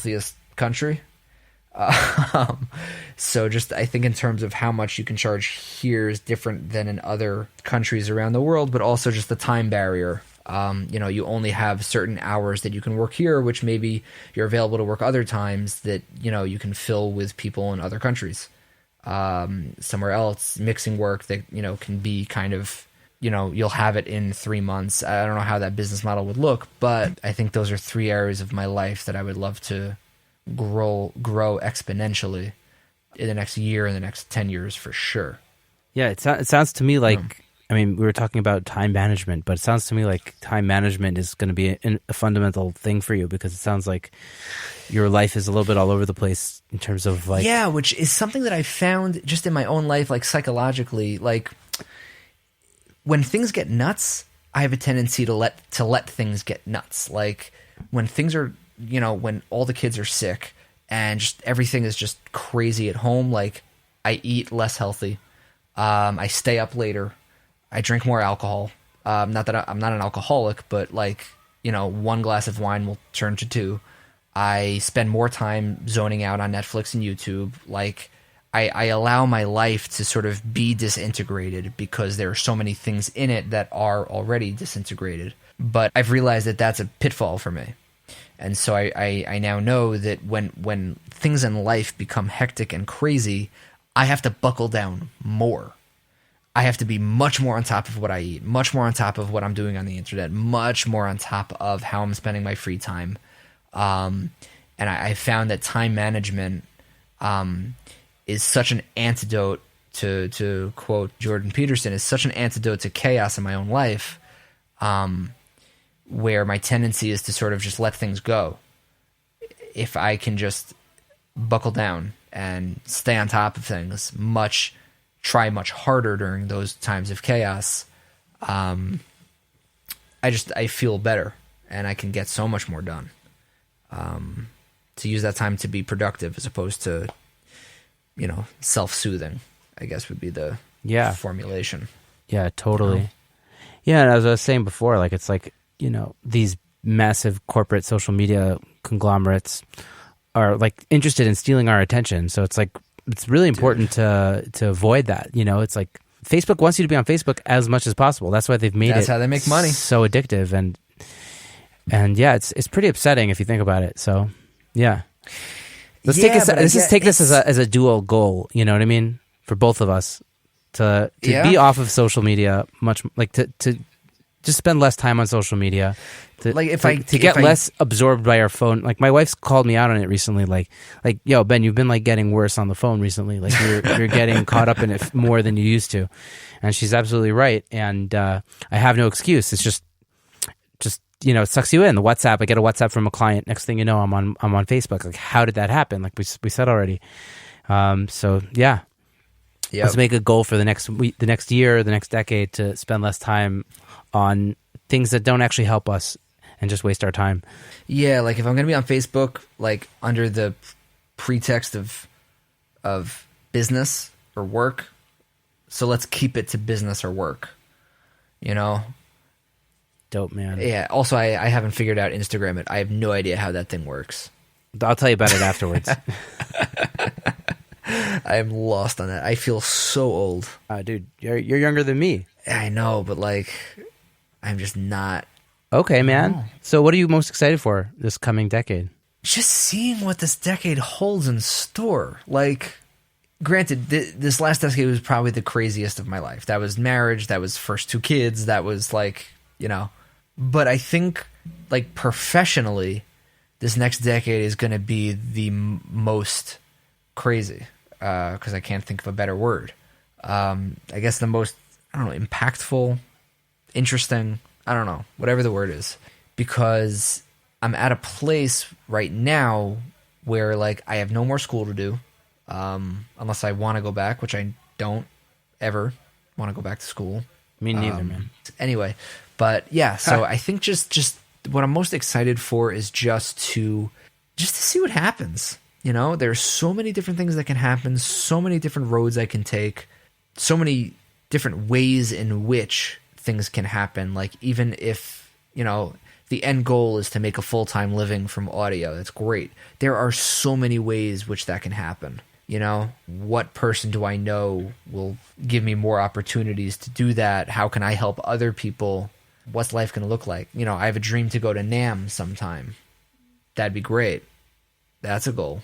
wealthiest country. So just I think in terms of how much you can charge here is different than in other countries around the world, but also just the time barrier. You only have certain hours that you can work here, which maybe you're available to work other times that, you can fill with people in other countries. Somewhere else, mixing work that, can be kind of, you'll have it in 3 months. I don't know how that business model would look, but I think those are 3 areas of my life that I would love to grow exponentially in the next year and the next 10 years for sure. Yeah, it sounds to me like, we were talking about time management, but it sounds to me like time management is going to be a fundamental thing for you, because it sounds like your life is a little bit all over the place in terms of like... Yeah, which is something that I found just in my own life, like psychologically, like when things get nuts, I have a tendency to let things get nuts. Like when things are, when all the kids are sick and just everything is just crazy at home, like I eat less healthy. I stay up later. I drink more alcohol. Not that I'm not an alcoholic, but like, 1 glass of wine will turn to 2. I spend more time zoning out on Netflix and YouTube. Like I allow my life to sort of be disintegrated because there are so many things in it that are already disintegrated. But I've realized that that's a pitfall for me. And so I now know that when things in life become hectic and crazy, I have to buckle down more. I have to be much more on top of what I eat, much more on top of what I'm doing on the internet, much more on top of how I'm spending my free time. And I found that time management is such an antidote to quote Jordan Peterson, is such an antidote to chaos in my own life, where my tendency is to sort of just let things go. If I can just buckle down and stay on top of things, try much harder during those times of chaos, I feel better and I can get so much more done. To use that time to be productive as opposed to, self-soothing, I guess would be the formulation. Yeah, totally. Yeah, and as I was saying before, like it's like, these massive corporate social media conglomerates are like interested in stealing our attention. So it's like, it's really important to avoid that. It's like Facebook wants you to be on Facebook as much as possible. That's why they've made That's how they make money. So addictive. And yeah, it's pretty upsetting if you think about it. So yeah. Let's take this as a dual goal, you know what I mean? For both of us to be off of social media to just spend less time on social media, to get less absorbed by our phone. Like my wife's called me out on it recently. Like, yo, Ben, you've been like getting worse on the phone recently. Like you're getting caught up in it more than you used to, and she's absolutely right. And I have no excuse. It's just it sucks you in. The WhatsApp. I get a WhatsApp from a client. Next thing you know, I'm on Facebook. Like, how did that happen? Like we said already. So yeah. Yep. Let's make a goal for the next year, the next decade, to spend less time on things that don't actually help us and just waste our time. Yeah, like if I'm going to be on Facebook, like under the pretext of business or work, so let's keep it to business or work, Dope, man. Yeah, also I haven't figured out Instagram it. I have no idea how that thing works. I'll tell you about it afterwards. I am lost on that. I feel so old. Dude, you're younger than me. I know, but like, I'm just not. Okay, man. So what are you most excited for this coming decade? Just seeing what this decade holds in store. Like, granted, this last decade was probably the craziest of my life. That was marriage. That was first 2 kids. That was like, But I think, like, professionally, this next decade is going to be the most crazy, because I can't think of a better word. I guess the most, impactful, interesting, whatever the word is, because I'm at a place right now where, like, I have no more school to do, unless I want to go back, which I don't ever want to go back to school. Me neither, man. Anyway, but yeah, so I think just what I'm most excited for is just to see what happens. There's so many different things that can happen, so many different roads I can take, so many different ways in which things can happen. Like, even if, the end goal is to make a full-time living from audio. That's great. There are so many ways which that can happen. You know, what person do I know will give me more opportunities to do that? How can I help other people? What's life going to look like? You know, I have a dream to go to NAMM sometime. That'd be great. That's a goal.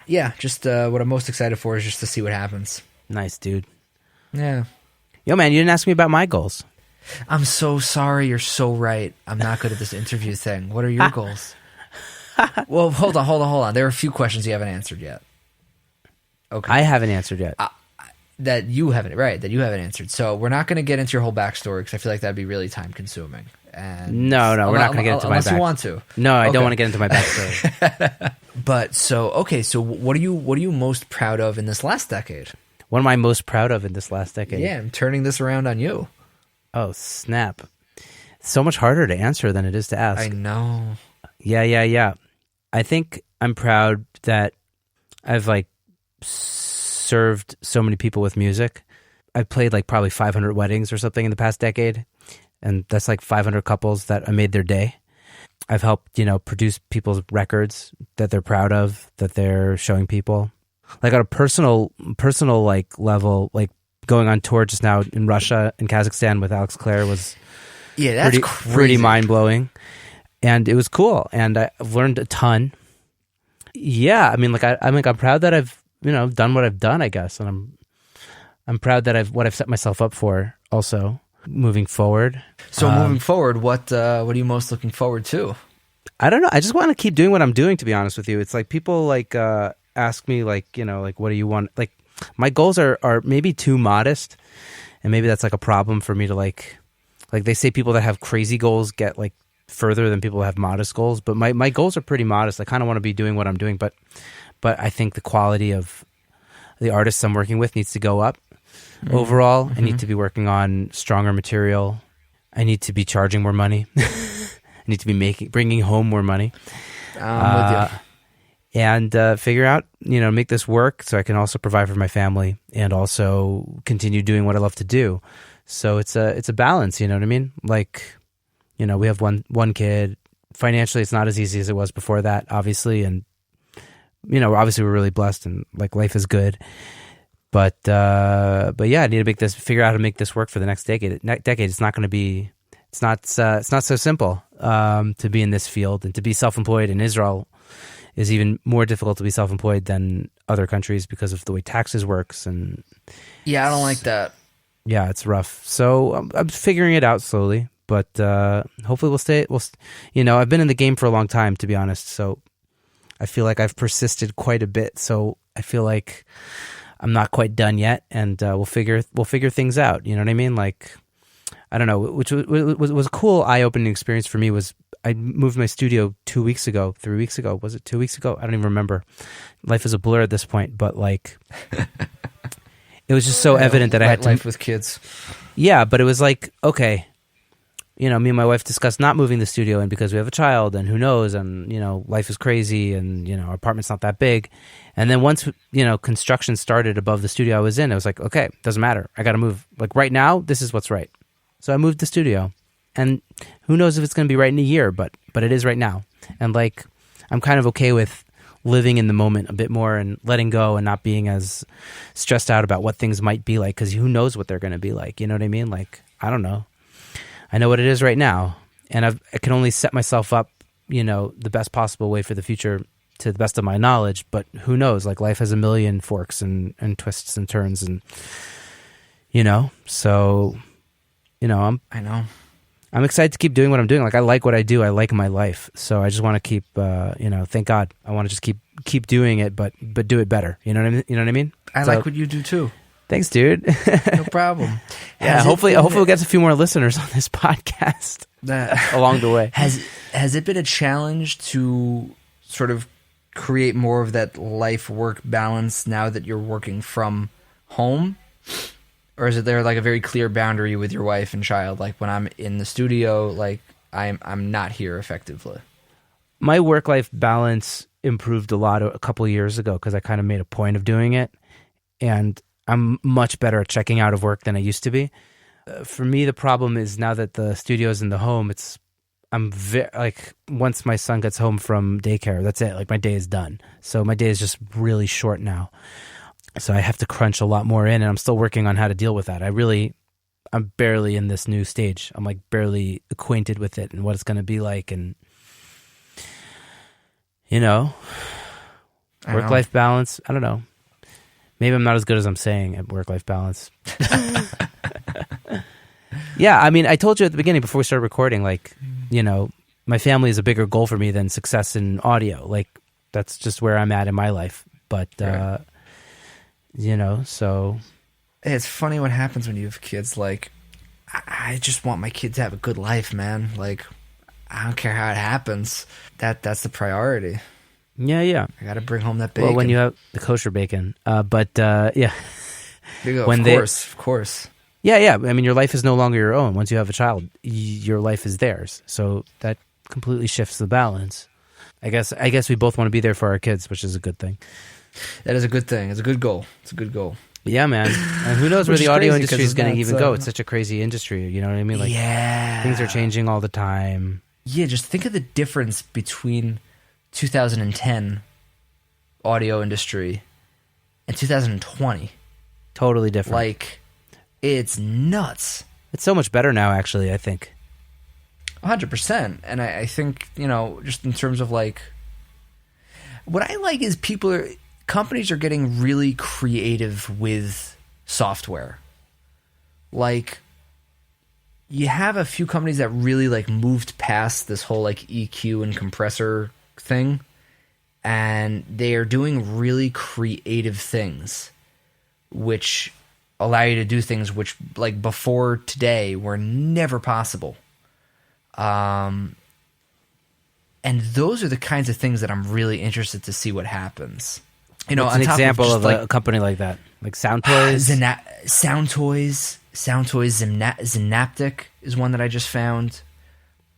Yeah, just what I'm most excited for is just to see what happens. Nice, dude. Yeah. Yo, man, you didn't ask me about my goals. I'm so sorry. You're so right. I'm not good at this interview thing. What are your goals? Well, hold on. There are a few questions you haven't answered yet. Okay. I haven't answered yet. That you haven't answered. So we're not going to get into your whole backstory because I feel like that'd be really time consuming. And no, we're not going to get into my backstory. Unless you want to. No, I don't want to get into my backstory. But so what are you most proud of in this last decade? What am I most proud of in this last decade? Yeah, I'm turning this around on you. Oh, snap. It's so much harder to answer than it is to ask. I know. Yeah. I think I'm proud that I've served so many people with music. I've played probably 500 weddings or something in the past decade, and that's 500 couples that I made their day. I've helped, produce people's records that they're proud of, that they're showing people. On a personal level, going on tour just now in Russia and Kazakhstan with Alex Clare was pretty mind-blowing. And it was cool, and I've learned a ton. Yeah, I mean, I'm proud that I've done what I've done, I guess, and I'm proud that what I've set myself up for. Also, moving forward. So moving forward, what are you most looking forward to? I don't know. I just want to keep doing what I'm doing. To be honest with you, it's people ask me what do you want? My goals are maybe too modest, and maybe that's a problem for me to they say people that have crazy goals get further than people who have modest goals, but my goals are pretty modest. I kind of want to be doing what I'm doing, but I think the quality of the artists I'm working with needs to go up. Overall, I need to be working on stronger material. I need to be charging more money. I need to be bringing home more money. With you. And figure out, make this work so I can also provide for my family and also continue doing what I love to do. So it's a balance, you know what I mean? We have one kid. Financially, it's not as easy as it was before that, obviously, and obviously we're really blessed and life is good. But yeah, I need to figure out how to make this work for the next decade. It's not going to be. It's not so simple to be in this field, and to be self-employed in Israel is even more difficult to be self-employed than other countries because of the way taxes works. And yeah, I don't like that. Yeah, it's rough. So I'm figuring it out slowly, but hopefully we'll stay. I've been in the game for a long time, to be honest. So I feel like I've persisted quite a bit. So I feel like I'm not quite done yet, and we'll figure things out. You know what I mean? I don't know, which was a cool eye-opening experience for me. Was I moved my studio 3 weeks ago? Was it 2 weeks ago? I don't even remember. Life is a blur at this point, but it was just so evident that I had to life with kids. Yeah, but it was okay. Me and my wife discussed not moving the studio in because we have a child, and who knows, and life is crazy, and our apartment's not that big. And then once construction started above the studio I was in, I was okay, doesn't matter. I got to move. Right now, this is what's right. So I moved the studio, and who knows if it's going to be right in a year, but it is right now. And I'm kind of okay with living in the moment a bit more and letting go and not being as stressed out about what things might be like, because who knows what they're going to be like. You know what I mean? I don't know. I know what it is right now, and I can only set myself up, the best possible way for the future to the best of my knowledge. But who knows? Life has a million forks and twists and turns, and so. I'm excited to keep doing what I'm doing. I like what I do. I like my life. So I just want to keep, thank God. I want to just keep doing it, but do it better. You know what I mean? You know what I mean? I like what you do too. Thanks, dude. No problem. Yeah, hopefully we'll get a few more listeners on this podcast along the way. Has it been a challenge to sort of create more of that life-work balance now that you're working from home? Or is it there a very clear boundary with your wife and child? When I'm in the studio, I'm not here effectively. My work-life balance improved a lot a couple of years ago because I kind of made a point of doing it, and I'm much better at checking out of work than I used to be. For me, the problem is now that the studio's in the home, like once my son gets home from daycare, that's it. Like my day is done. So my day is just really short now. So I have to crunch a lot more in, and I'm still working on how to deal with that. I'm barely in this new stage. I'm like barely acquainted with it and what it's going to be like. And, work-life balance. I don't know. Maybe I'm not as good as I'm saying at work-life balance. Yeah, I mean, I told you at the beginning before we started recording, like, my family is a bigger goal for me than success in audio. Like, that's just where I'm at in my life. But, Right. So... It's funny what happens when you have kids. Like, I just want my kid to have a good life, man. Like, I don't care how it happens. That's the priority. Yeah. I got to bring home that bacon. Well, when you have the kosher bacon. Yeah. There you go. Of course. Yeah. I mean, your life is no longer your own. Once you have a child, your life is theirs. So that completely shifts the balance. I guess we both want to be there for our kids, which is a good thing. That is a good thing. It's a good goal. Yeah, man. And who knows where the audio industry is going to even go? It's such a crazy industry. You know what I mean? Like, yeah. Things are changing all the time. Yeah, just think of the difference between 2010 audio industry and 2020. Totally different. Like, it's nuts. It's so much better now, actually, I think. 100%. And I think, just in terms of like, what I like is companies are getting really creative with software. Like, you have a few companies that really like moved past this whole like EQ and compressor thing, and they are doing really creative things which allow you to do things which like before today were never possible. And those are the kinds of things that I'm really interested to see what happens. What's an example of a company like that? Like Sound Toys? Sound Toys, Synaptic is one that I just found.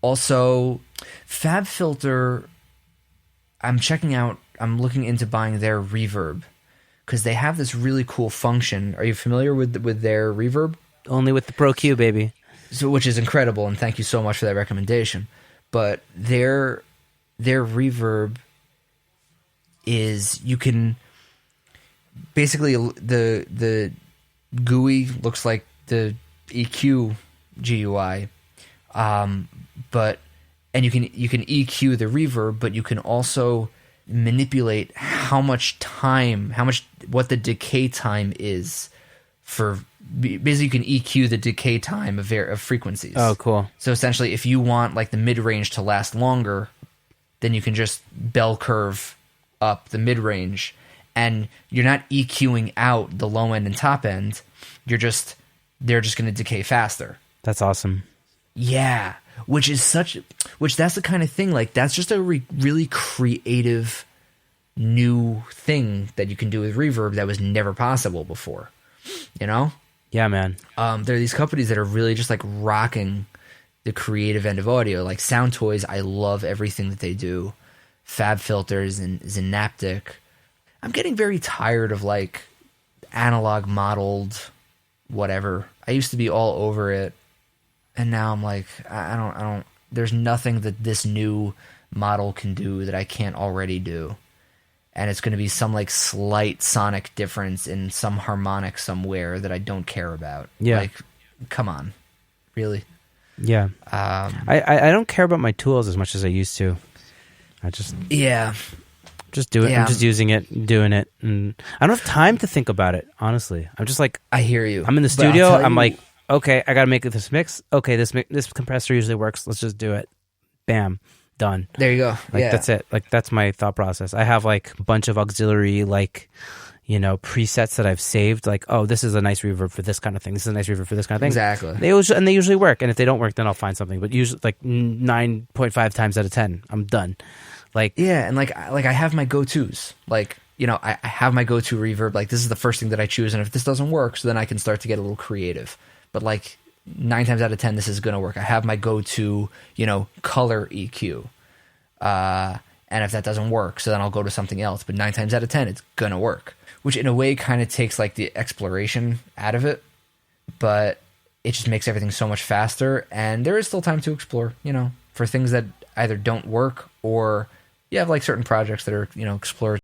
Also, FabFilter, I'm looking into buying their reverb because they have this really cool function. Are you familiar with their reverb? Only with the Pro Q, baby. So, which is incredible, and thank you so much for that recommendation. But their reverb is, you can basically, the GUI looks like the EQ GUI, but you can EQ the reverb, but you can also manipulate what the decay time is for. Basically, you can EQ the decay time of frequencies. Oh, cool. So essentially, if you want like the mid-range to last longer, then you can just bell curve up the mid-range, and you're not EQing out the low end and top end. They're just going to decay faster. That's awesome. Yeah, which that's the kind of thing, like, that's just a really creative new thing that you can do with reverb that was never possible before, Yeah, man. There are these companies that are really just like rocking the creative end of audio, like Sound Toys. I love everything that they do. FabFilters and Synaptic. I'm getting very tired of like analog modeled whatever. I used to be all over it, and now I'm like, I don't. There's nothing that this new model can do that I can't already do, and it's going to be some like slight sonic difference in some harmonic somewhere that I don't care about. Yeah, like, come on, really? Yeah. I don't care about my tools as much as I used to. I just do it. Yeah. I'm just using it, doing it, and I don't have time to think about it. Honestly, I'm just like, I hear you. I'm in the studio. I'm like, okay, I got to make this mix. Okay, this compressor usually works. Let's just do it. Bam, done. There you go. Like, yeah. that's it. Like, that's my thought process. I have like a bunch of auxiliary presets that I've saved. Like, oh, this is a nice reverb for this kind of thing. This is a nice reverb for this kind of thing. Exactly. They usually work. And if they don't work, then I'll find something. But usually, like 9.5 times out of 10, I'm done. Like, yeah, and like I have my go-tos. Like, I have my go-to reverb. Like, this is the first thing that I choose, and if this doesn't work, so then I can start to get a little creative. But like 9 times out of 10, this is going to work. I have my go-to, color EQ. And if that doesn't work, so then I'll go to something else. But 9 times out of 10, it's going to work. Which in a way kind of takes like the exploration out of it. But it just makes everything so much faster. And there is still time to explore, for things that either don't work or you have like certain projects that are, exploratory